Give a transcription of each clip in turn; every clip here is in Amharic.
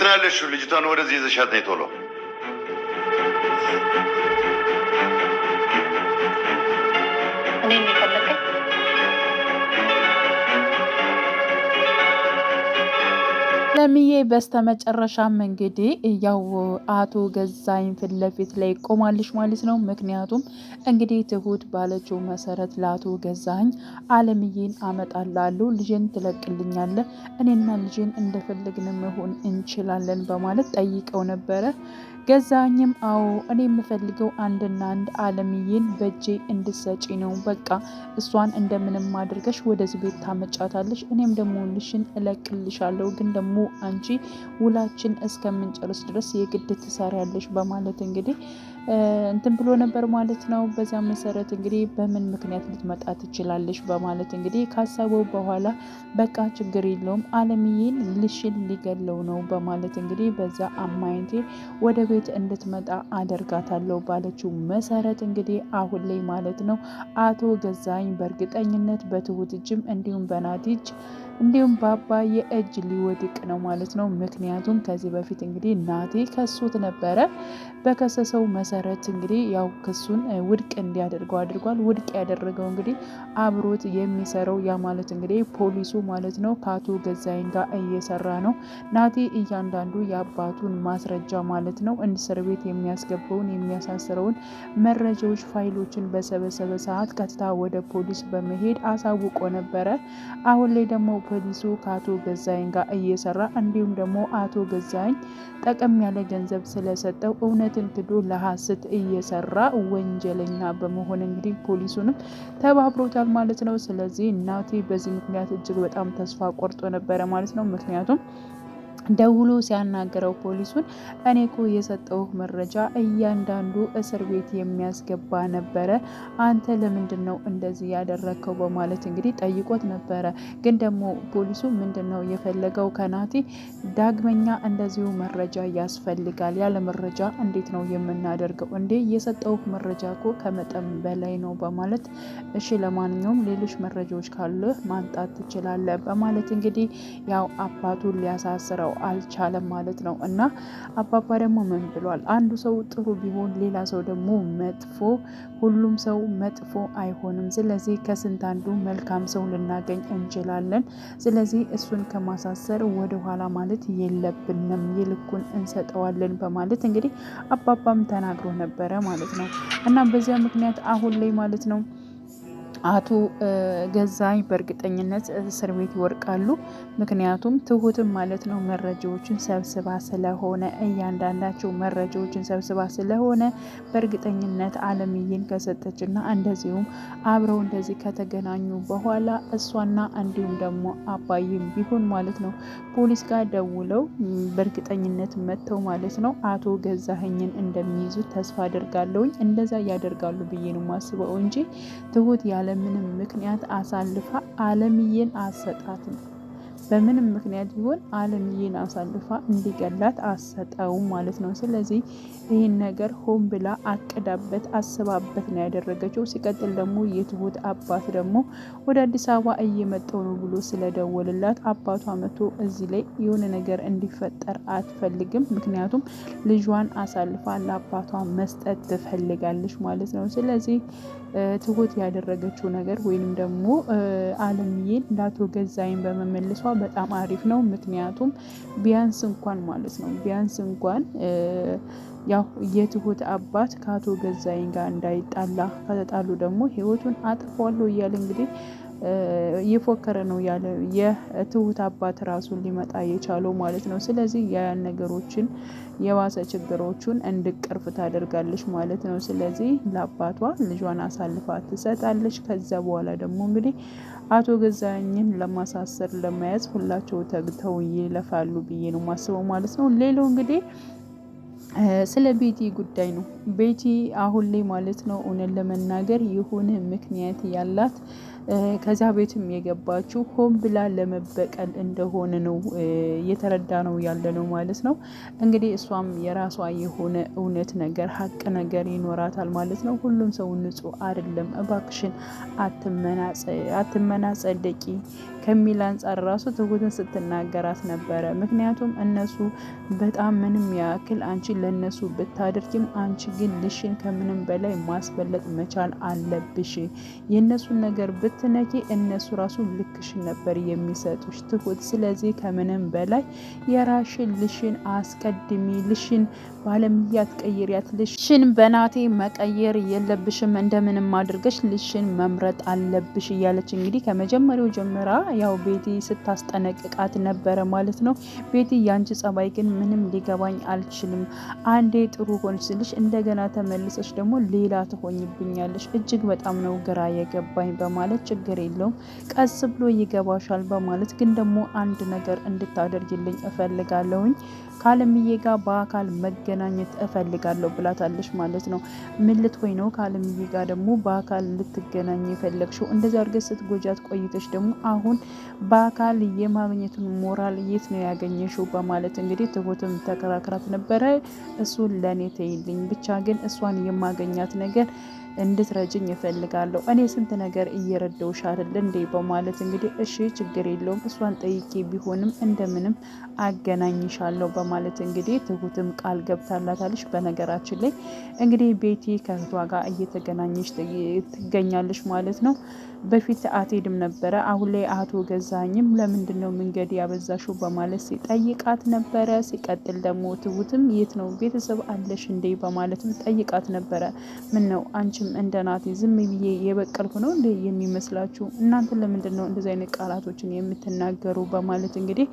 የት ነው ያለሽው? ልጅቷን ወደዚህ ይዘሻት ነይ ቶሎ። እኔ የሚፈልገኝ ለምዬ በስተመጨረሻም እንግዲህ ያው አቶ ገዛኝ ፊት ለፊት ላይ ቆማለች ማለት ነው። ምክንያቱም እንግዲህ ትሁት ባለችው መሰረት ለአቶ ገዛኝ አለምዬን አመጣላለሁ፣ ልጅን ትለቅልኛለ፣ እኔና ልጅን እንደፈለግን መሆን እንችላለን በማለት ጠይቀው ነበረ። ገዛኝም አዎ እኔ የምፈልገው አንድና አንድ አለምዬን በእጄ እንድሰጪ ነው። በቃ እሷን እንደምንም አድርገሽ ወደዚህ ቤት ታመጫታለሽ፣ እኔም ደግሞ ልሽን እለቅልሻለሁ፣ ግን ደግሞ አንቺ ውላችን እስከምንጨርስ ድረስ የግድ ትሰሪያለሽ በማለት እንግዲህ እንትን ብሎ ነበር ማለት ነው። በዛ መሰረት እንግዲህ በምን ምክንያት ልትመጣ ትችላለሽ በማለት እንግዲህ ካሰበው በኋላ በቃ ችግር የለውም አለምዬን ልሽን ሊገለው ነው በማለት እንግዲህ በዛ አማይንቴ ወደ ቤት እንድትመጣ አደርጋታለሁ ባለችው መሰረት እንግዲህ አሁን ላይ ማለት ነው አቶ ገዛኝ በእርግጠኝነት በትሁት እጅም እንዲሁም በናቲ እጅ እንዲሁም በአባዬ እጅ ሊወድቅ ነው ማለት ነው። ምክንያቱም ከዚህ በፊት እንግዲህ ናቲ ከሱት ነበረ። በከሰሰው መሰረት እንግዲህ ያው ክሱን ውድቅ እንዲያደርገው አድርጓል። ውድቅ ያደረገው እንግዲህ አብሮት የሚሰራው ያ ማለት እንግዲህ ፖሊሱ ማለት ነው ከአቶ ገዛኝ ጋር እየሰራ ነው። ናቲ እያንዳንዱ የአባቱን ማስረጃ ማለት ነው እስር ቤት የሚያስገባውን የሚያሳስረውን መረጃዎች ፋይሎችን በሰበሰበ ሰዓት ቀጥታ ወደ ፖሊስ በመሄድ አሳውቆ ነበረ። አሁን ላይ ደግሞ ፖሊሱ ከአቶ ገዛኝ ጋር እየሰራ እንዲሁም ደግሞ አቶ ገዛኝ ጠቀም ያለ ገንዘብ ስለሰጠው እውነትን ክዶ ለሐሰት እየሰራ ወንጀለኛ በመሆን እንግዲህ ፖሊሱንም ተባብሮታል ማለት ነው። ስለዚህ ናቲ በዚህ ምክንያት እጅግ በጣም ተስፋ ቆርጦ ነበረ ማለት ነው። ምክንያቱም ደውሎ ሲያናገረው ፖሊሱን እኔ እኮ የሰጠው መረጃ እያንዳንዱ እስር ቤት የሚያስገባ ነበረ፣ አንተ ለምንድን ነው እንደዚህ ያደረግከው በማለት እንግዲህ ጠይቆት ነበረ። ግን ደግሞ ፖሊሱ ምንድን ነው የፈለገው ከናቲ ዳግመኛ እንደዚሁ መረጃ ያስፈልጋል፣ ያለ መረጃ እንዴት ነው የምናደርገው እንዴ? የሰጠው መረጃ እኮ ከመጠን በላይ ነው በማለት እሺ ለማንኛውም ሌሎች መረጃዎች ካሉ ማምጣት ትችላለህ በማለት እንግዲህ ያው አባቱን ሊያሳስረው አልቻለም ማለት ነው። እና አባባ ደግሞ ምን ብሏል? አንዱ ሰው ጥሩ ቢሆን ሌላ ሰው ደግሞ መጥፎ፣ ሁሉም ሰው መጥፎ አይሆንም። ስለዚህ ከስንት አንዱ መልካም ሰው ልናገኝ እንችላለን። ስለዚህ እሱን ከማሳሰር ወደ ኋላ ማለት የለብንም፣ ይልኩን እንሰጠዋለን በማለት እንግዲህ አባባም ተናግሮ ነበረ ማለት ነው። እና በዚያ ምክንያት አሁን ላይ ማለት ነው አቶ ገዛኝ በእርግጠኝነት እስር ቤት ይወርቃሉ። ምክንያቱም ትሁትም ማለት ነው መረጃዎችን ሰብስባ ስለሆነ እያንዳንዳቸው መረጃዎችን ሰብስባ ስለሆነ በእርግጠኝነት አለምዬን ከሰጠችና እንደዚሁም አብረው እንደዚህ ከተገናኙ በኋላ እሷና እንዲሁም ደግሞ አባይም ቢሆን ማለት ነው ፖሊስ ጋር ደውለው በእርግጠኝነት መጥተው ማለት ነው አቶ ገዛኸኝን እንደሚይዙት ተስፋ አድርጋለሁኝ። እንደዛ ያደርጋሉ ብዬ ነው ማስበው እንጂ ትሁት ያለ ምንም ምክንያት አሳልፋ አለምዬን አሰጣትም። በምንም ምክንያት ቢሆን አለምዬን አሳልፋ እንዲገላት አሰጠውም ማለት ነው። ስለዚህ ይህን ነገር ሆን ብላ አቅዳበት አስባበት ነው ያደረገችው። ሲቀጥል ደግሞ የትሁት አባት ደግሞ ወደ አዲስ አበባ እየመጣው ነው ብሎ ስለደወልላት አባቷ መቶ እዚህ ላይ የሆነ ነገር እንዲፈጠር አትፈልግም። ምክንያቱም ልጇን አሳልፋ ለአባቷ መስጠት ትፈልጋለች ማለት ነው። ስለዚህ ትሁት ያደረገችው ነገር ወይንም ደግሞ አለምዬን ለአቶ ገዛኝ በመመለሷ በጣም አሪፍ ነው። ምክንያቱም ቢያንስ እንኳን ማለት ነው ቢያንስ እንኳን ያው የትሁት አባት ከአቶ ገዛኝ ጋር እንዳይጣላ፣ ከተጣሉ ደግሞ ህይወቱን አጥፋለሁ እያለ እንግዲህ እየፎከረ ነው ያለ የትሁት አባት ራሱን ሊመጣ የቻለው ማለት ነው። ስለዚህ ያን ነገሮችን የባሰ ችግሮቹን እንድቀርፍ ታደርጋለች ማለት ነው። ስለዚህ ለአባቷ ልጇን አሳልፋ ትሰጣለች። ከዛ በኋላ ደግሞ እንግዲህ አቶ ገዛኝን ለማሳሰር ለመያዝ ሁላቸው ተግተው ይለፋሉ ብዬ ነው ማስበው ማለት ነው። ሌላው እንግዲህ ስለ ቤቲ ጉዳይ ነው። ቤቲ አሁን ላይ ማለት ነው እውነት ለመናገር የሆነ ምክንያት ያላት ከዚያ ቤትም የገባችው ሆን ብላ ለመበቀል እንደሆነ ነው እየተረዳ ነው ያለ ነው ማለት ነው። እንግዲህ እሷም የራሷ የሆነ እውነት ነገር ሀቅ ነገር ይኖራታል ማለት ነው። ሁሉም ሰው ንጹህ አይደለም፣ እባክሽን አትመናጸደቂ ከሚል አንጻር ራሱ ትሁትን ስትናገራት ነበረ። ምክንያቱም እነሱ በጣም ምንም ያክል አንቺ ለነሱ ብታደርጊም አንቺ ግን ልሽን ከምንም በላይ ማስበለጥ መቻል አለብሽ። የእነሱን ነገር ብትነኪ እነሱ ራሱ ልክሽን ነበር የሚሰጡሽ ትሁት። ስለዚህ ከምንም በላይ የራሽን ልሽን አስቀድሚ። ልሽን ባለምያት ቀይሪያት። ልሽን በናቴ መቀየር የለብሽም፣ እንደምንም አድርገሽ ልሽን መምረጥ አለብሽ እያለች እንግዲህ ከመጀመሪያው ጀምራ ያው ቤቲ ስታስጠነቅቃት ነበረ ማለት ነው። ቤቲ ያንቺ ጸባይ ግን ምንም ሊገባኝ አልችልም። አንዴ ጥሩ ሆንሽ ስልሽ እንደገና ተመልሰሽ ደግሞ ሌላ ትሆኝብኛለሽ። እጅግ በጣም ነው ግራ የገባኝ በማለት ችግር የለውም ቀስ ብሎ ይገባሻል በማለት ግን ደግሞ አንድ ነገር እንድታደርግልኝ እፈልጋለሁኝ ከአለምዬ ጋር በአካል መገናኘት እፈልጋለሁ ብላታለች ማለት ነው። ምን ልትሆይ ነው ከአለምዬ ጋር ደግሞ በአካል ልትገናኝ የፈለግሽው? እንደዚህ አድርገሽ ስትጎጃት ቆይተሽ ደግሞ አሁን በአካል የማግኘቱን ሞራል የት ነው ያገኘሽው? በማለት እንግዲህ ትሁትም ተከራክራት ነበረ። እሱን ለእኔ ተይልኝ፣ ብቻ ግን እሷን የማገኛት ነገር እንድትረጅኝ እፈልጋለሁ። እኔ ስንት ነገር እየረዳውሽ አይደል እንዴ? በማለት እንግዲህ እሺ ችግር የለውም እሷን ጠይቄ ቢሆንም እንደምንም አገናኝሻለሁ በማለት እንግዲህ ትሁትም ቃል ገብታላታለች። በነገራችን ላይ እንግዲህ ቤቲ ከእህቷ ጋር እየተገናኘች ትገኛለች ማለት ነው። በፊት አትሄድም ነበረ። አሁን ላይ አቶ ገዛኝም ለምንድን ነው መንገድ ያበዛሽው በማለት ሲጠይቃት ነበረ። ሲቀጥል ደግሞ ትሁትም የት ነው ቤተሰብ አለሽ እንዴ በማለትም ጠይቃት ነበረ። ምን ነው አንቺም እንደ ናቴ ዝም ብዬ የበቀልኩ ነው እንዴ የሚመስላችሁ? እናንተ ለምንድን ነው እንደዚህ አይነት ቃላቶችን የምትናገሩ? በማለት እንግዲህ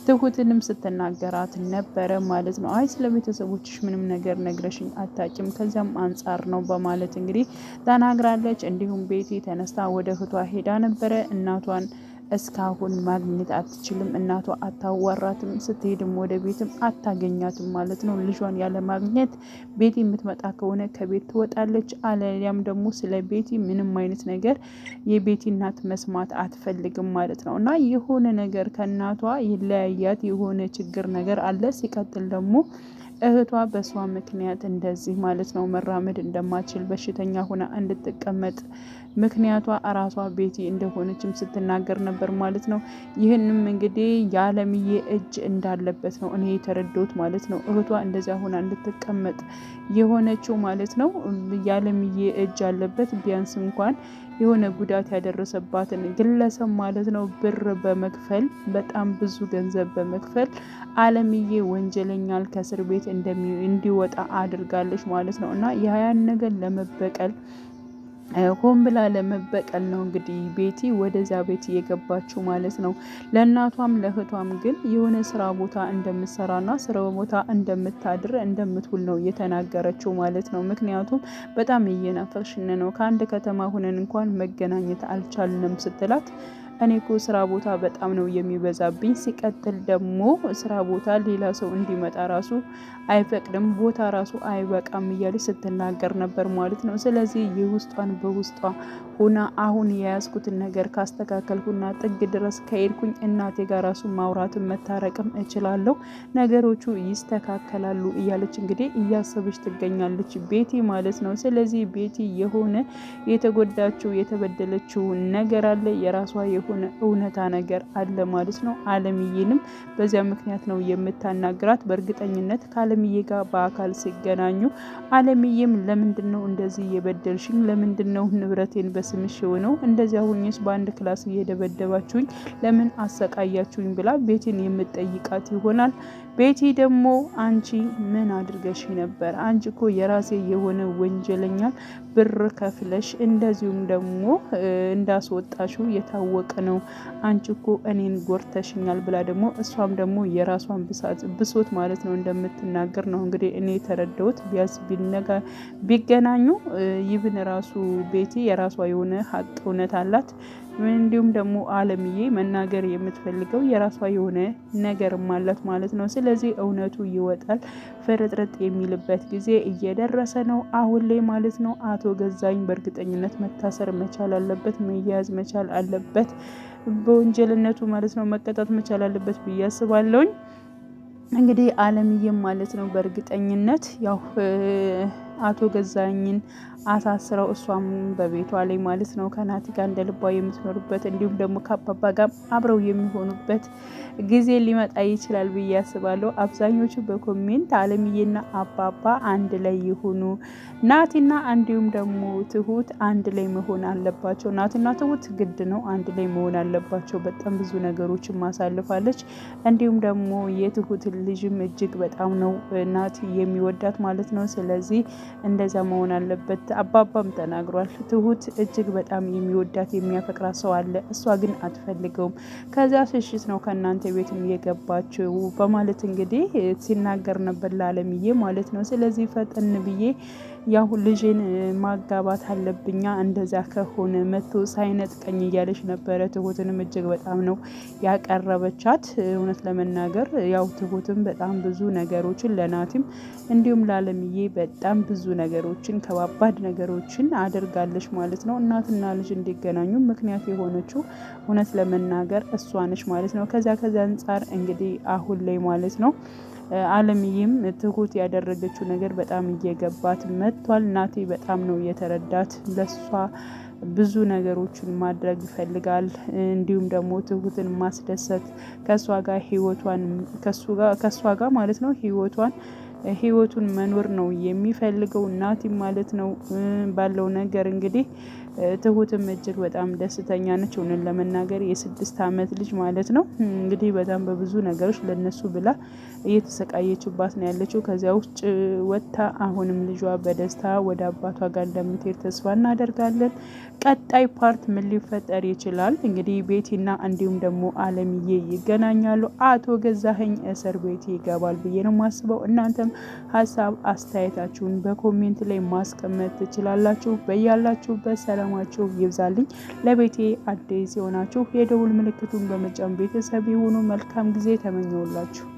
ትሁትንም ስትናገራት ነበረ ማለት ነው። አይ ስለ ቤተሰቦችሽ ምንም ነገር ነግረሽኝ አታውቂም፣ ከዚያም አንጻር ነው በማለት እንግዲህ ተናግራለች። እንዲሁም ቤቲ ተነስታ ወደ እህቷ ሄዳ ነበረ። እናቷን እስካሁን ማግኘት አትችልም። እናቷ አታዋራትም። ስትሄድም ወደ ቤትም አታገኛትም ማለት ነው። ልጇን ያለ ማግኘት ቤቲ የምትመጣ ከሆነ ከቤት ትወጣለች፣ አለያም ደግሞ ስለ ቤቲ ምንም አይነት ነገር የቤቲ እናት መስማት አትፈልግም ማለት ነው። እና የሆነ ነገር ከእናቷ ይለያያት የሆነ ችግር ነገር አለ። ሲቀጥል ደግሞ እህቷ በሷ ምክንያት እንደዚህ ማለት ነው መራመድ እንደማትችል በሽተኛ ሆና እንድትቀመጥ ምክንያቷ እራሷ ቤቲ እንደሆነችም ስትናገር ነበር ማለት ነው። ይህንም እንግዲህ የአለምዬ እጅ እንዳለበት ነው እኔ የተረዳሁት ማለት ነው። እህቷ እንደዚያ ሆና እንድትቀመጥ የሆነችው ማለት ነው የአለምዬ እጅ አለበት። ቢያንስ እንኳን የሆነ ጉዳት ያደረሰባትን ግለሰብ ማለት ነው ብር በመክፈል በጣም ብዙ ገንዘብ በመክፈል አለምዬ ወንጀለኛል ከእስር ቤት እንዲወጣ አድርጋለች ማለት ነው። እና ያን ነገር ለመበቀል ሆን ብላ ለመበቀል ነው እንግዲህ ቤቲ ወደዛ ቤት እየገባችው ማለት ነው። ለእናቷም ለእህቷም ግን የሆነ ስራ ቦታ እንደምትሰራና ስራ ቦታ እንደምትውል ነው እየተናገረችው ማለት ነው። ምክንያቱም በጣም እየናፈቅሽን ነው፣ ከአንድ ከተማ ሁነን እንኳን መገናኘት አልቻልንም ስትላት እኔ እኮ ስራ ቦታ በጣም ነው የሚበዛብኝ፣ ሲቀጥል ደግሞ ስራ ቦታ ሌላ ሰው እንዲመጣ ራሱ አይፈቅድም፣ ቦታ ራሱ አይበቃም እያለች ስትናገር ነበር ማለት ነው። ስለዚህ የውስጧን በውስጧ ሆና አሁን የያዝኩትን ነገር ካስተካከልኩና ጥግ ድረስ ከሄድኩኝ እናቴ ጋር ራሱ ማውራትን መታረቅም እችላለሁ፣ ነገሮቹ ይስተካከላሉ እያለች እንግዲህ እያሰበች ትገኛለች ቤቲ ማለት ነው። ስለዚህ ቤቲ የሆነ የተጎዳችው የተበደለችው ነገር አለ፣ የራሷ የሆነ እውነታ ነገር አለ ማለት ነው። አለምዬንም በዚያ ምክንያት ነው የምታናግራት። በእርግጠኝነት ከአለምዬ ጋር በአካል ሲገናኙ አለምዬም ለምንድን ነው እንደዚህ የበደልሽኝ? ለምንድን ነው ንብረቴን በስምሽ የሆነው? እንደዚያ ሁኝስ በአንድ ክላስ እየደበደባችሁኝ ለምን አሰቃያችሁኝ? ብላ ቤቲን የምትጠይቃት ይሆናል። ቤቲ ደግሞ አንቺ ምን አድርገሽ ነበር? አንቺ እኮ የራሴ የሆነ ወንጀለኛል ብር ከፍለሽ እንደዚሁም ደግሞ እንዳስወጣሽው የታወቀ ነው። አንቺ እኮ እኔን ጎርተሽኛል ብላ ደግሞ እሷም ደግሞ የራሷን ብሶት ማለት ነው እንደምትናገር ነው እንግዲህ እኔ የተረዳሁት። ቢያስ ቢገናኙ ይብን ራሱ ቤቲ የራሷ የሆነ ሀቅ እውነት አላት። እንዲሁም ደግሞ አለምዬ መናገር የምትፈልገው የራሷ የሆነ ነገርም አላት ማለት ነው። ስለዚህ እውነቱ ይወጣል፣ ፍርጥርጥ የሚልበት ጊዜ እየደረሰ ነው አሁን ላይ ማለት ነው። አቶ ገዛኝ በእርግጠኝነት መታሰር መቻል አለበት፣ መያዝ መቻል አለበት፣ በወንጀልነቱ ማለት ነው መቀጣት መቻል አለበት ብዬ አስባለሁኝ። እንግዲህ አለምዬም ማለት ነው በእርግጠኝነት ያው አቶ ገዛኝን አሳስረው እሷም በቤቷ ላይ ማለት ነው ከናቲ ጋር እንደ ልቧ የምትኖርበት እንዲሁም ደግሞ ከአባባ ጋር አብረው የሚሆኑበት ጊዜ ሊመጣ ይችላል ብዬ አስባለሁ። አብዛኞቹ በኮሜንት አለምዬና አባባ አንድ ላይ ይሁኑ፣ ናቲና እንዲሁም ደግሞ ትሁት አንድ ላይ መሆን አለባቸው። ናቲና ትሁት ግድ ነው አንድ ላይ መሆን አለባቸው። በጣም ብዙ ነገሮችን ማሳልፋለች። እንዲሁም ደግሞ የትሁት ልጅም እጅግ በጣም ነው ናቲ የሚወዳት ማለት ነው። ስለዚህ እንደዛ መሆን አለበት። አባባም ተናግሯል። ትሁት እጅግ በጣም የሚወዳት የሚያፈቅራት ሰው አለ፣ እሷ ግን አትፈልገውም። ከዛ ሽሽት ነው ከእናንተ ቤትም የገባችው በማለት እንግዲህ ሲናገር ነበር ለአለምዬ ማለት ነው። ስለዚህ ፈጠን ብዬ ያው ልጅን ማጋባት አለብኛ እንደዛ ከሆነ መቶ ሳይነጥቀኝ እያለች ነበረ። ትሁትንም እጅግ በጣም ነው ያቀረበቻት እውነት ለመናገር ያው ትሁትም በጣም ብዙ ነገሮችን ለናቲም እንዲሁም ለአለምዬ በጣም ብዙ ነገሮችን ከባባድ ነገሮችን አድርጋለች ማለት ነው። እናትና ልጅ እንዲገናኙ ምክንያት የሆነችው እውነት ለመናገር እሷ ነች ማለት ነው። ከዛ አንጻር እንግዲህ አሁን ላይ ማለት ነው አለምዬም ትሁት ያደረገችው ነገር በጣም እየገባት መጥቷል። ናቲ በጣም ነው የተረዳት። ለሷ ብዙ ነገሮችን ማድረግ ይፈልጋል። እንዲሁም ደግሞ ትሁትን ማስደሰት ከሷ ጋር ህይወቷን ከሷ ጋር ማለት ነው ህይወቱን መኖር ነው የሚፈልገው ናቲ ማለት ነው። ባለው ነገር እንግዲህ ትሁትም እጅግ በጣም ደስተኛ ነች። ሆነን ለመናገር የ6 ዓመት ልጅ ማለት ነው እንግዲህ በጣም በብዙ ነገሮች ለነሱ ብላ እየተሰቃየችባት ነው ያለችው። ከዚያ ውጭ ወጥታ አሁንም ልጇ በደስታ ወደ አባቷ ጋር እንደምትሄድ ተስፋ እናደርጋለን። ቀጣይ ፓርት ምን ሊፈጠር ይችላል እንግዲህ ቤቲና እንዲሁም ደግሞ አለምዬ ይገናኛሉ። አቶ ገዛኸኝ እስር ቤት ይገባል ብዬ ነው የማስበው። እናንተም ሀሳብ አስተያየታችሁን በኮሜንት ላይ ማስቀመጥ ትችላላችሁ። በያላችሁበት ሰላማችሁ ይብዛልኝ። ለቤቴ አዲስ የሆናችሁ የደውል ምልክቱን በመጫን ቤተሰብ የሆኑ መልካም ጊዜ ተመኘውላችሁ።